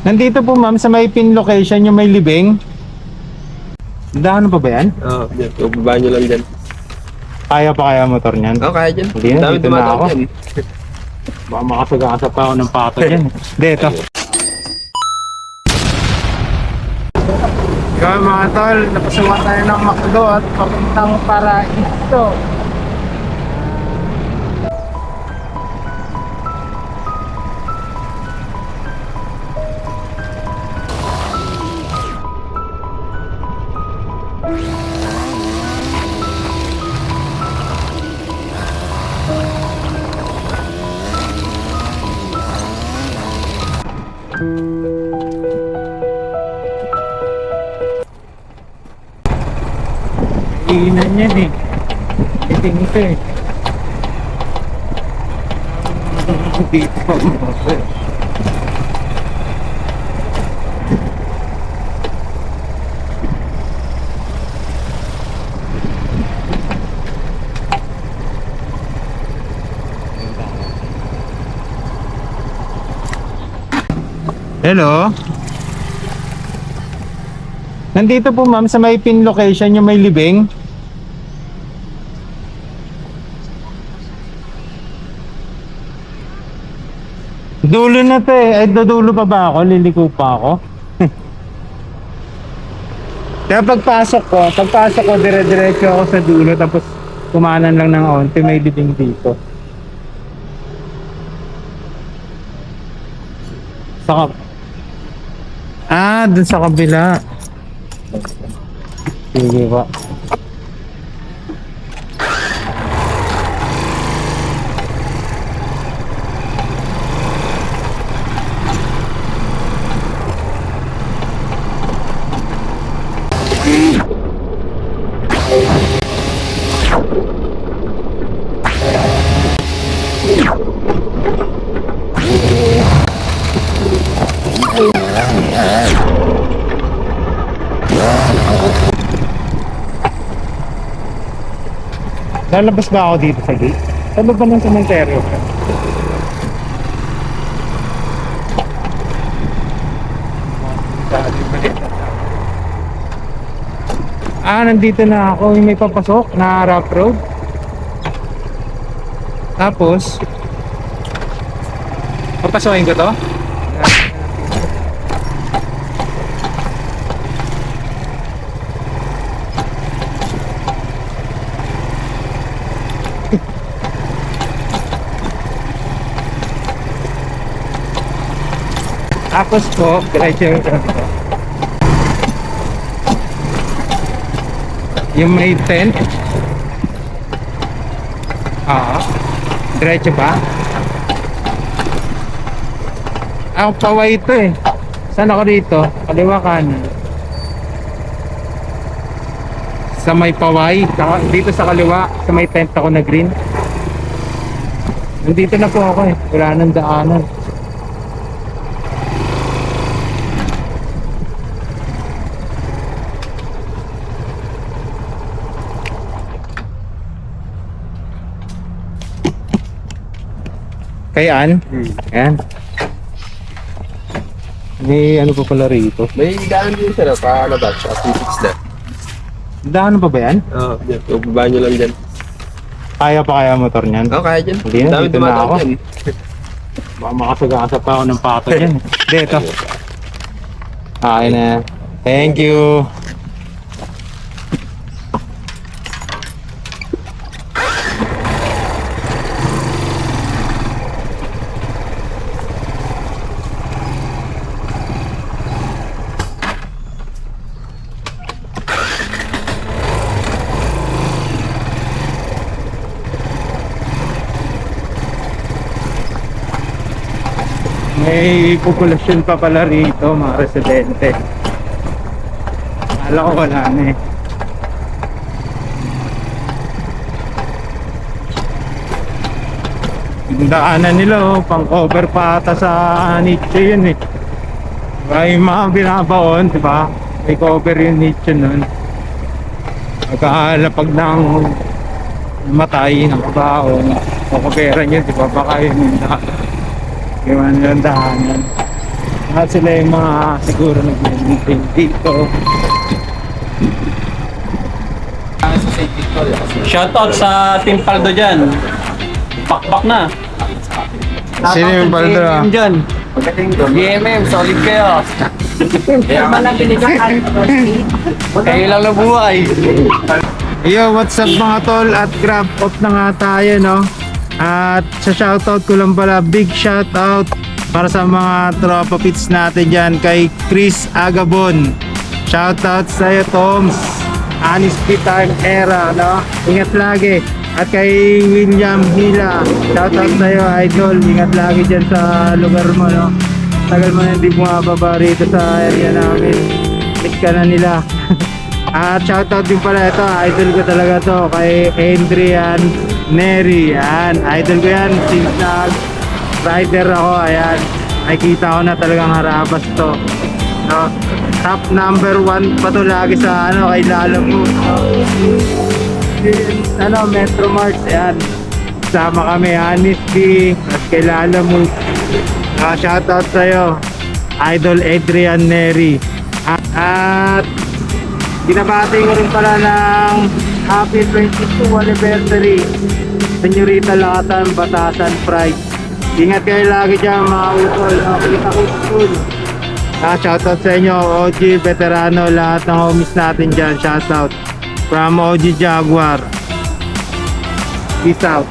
Nandito po ma'am sa may pin location yung may libing. Daan pa ba yan? Oo, dyan. Baba nyo lang dyan. Kaya pa kaya motor niyan? Oo, kaya dyan. Hindi na, Dami dito na ako. dumadaan dyan. Baka makasagasa pa ako ng pato dyan. Hindi, ito. Kaya mga tol, napasuwa tayo ng McDo at papuntang Paraiso. Iinan yan eh. Iting ito eh. Dito. Hello? Nandito po ma'am sa may pin location yung may libing. Dulo na to eh. Ay, dudulo pa ba ako? Liliko pa ako? Kaya pagpasok ko, dire-diretso ako sa dulo tapos kumanan lang ng onti, may libing dito. Dun sa kabila. Sige pa. Lalabas ba ako dito sa gate? Ano ba ng cementerio? Nandito na ako. Yung may papasok na rough road. Tapos papasokin ko to? Tapos po, diretso yung may tent. Diretso ba? Paway ito eh. Saan ako dito? Kaliwa kanan. Sa may paway. Dito sa kaliwa, sa may tent ako na green. Nandito na po ako eh. Wala nang daanan. Kayaan? Ayan. May ano pa pala rito? May daan din sila, palabas, sa physics na. Daan pa ba yan? Oo, dyan. Baba nyo lang dyan. Kaya pa kaya motor niyan? Oo, kaya dyan. Hindi na, Dami dito na ako. dumadaan dyan. Baka makasagasa pa ako ng pato dyan. Hindi, ito. Okay na. Thank you. May populasyon pa pala rito, mga residente. Akala ko wala na eh. Yung daanan nila oh, pang cover pa ata sa niche yun eh. May mga binabaon, di ba? May cover yung niche nun. Pagkalapag ng matay ng kabaon, o coveran yun, di ba? Baka yun yung daanan. Yung daanan. At sila yung mga siguro nag-maintain dito. Shoutout sa Team Paldo dyan. Bakbak na. Sino yung Paldo? Team dyan. GMM, solid kayo. Kayo lang na buhay. Yo, what's up mga tol? At grab off na nga tayo, no? At sa shoutout ko lang pala, big shoutout para sa mga tropa pits natin dyan kay Chris Agabon. Shoutout sa iyo, Toms. Anis Time Era, no? Ingat lagi. At kay William Hila, shoutout sa iyo, idol. Ingat lagi dyan sa lugar mo, no? Tagal mo na hindi bumababa rito sa area namin. Miss ka na nila. At shoutout din pala ito, idol ko talaga to kay Adrian Neri. Yan, idol ko yan since rider ako. Ayan, nakikita ko na talagang harabas to, no? Top number 1 pa to lagi sa kay Lalamove, no? Metro Mart. Ayan, sama kami, Anis B at kay Lalamove. Shoutout sa'yo, idol Adrian Neri. At binabati ko rin pala ng happy 22 anniversary Senyorita Lakatan Batasan Pride. Ingat kayo lagi dyan mga utol. Kita ko school. Shoutout sa inyo, OG, veterano, lahat ng homies natin dyan. Shoutout from OG Jaguar. Peace out.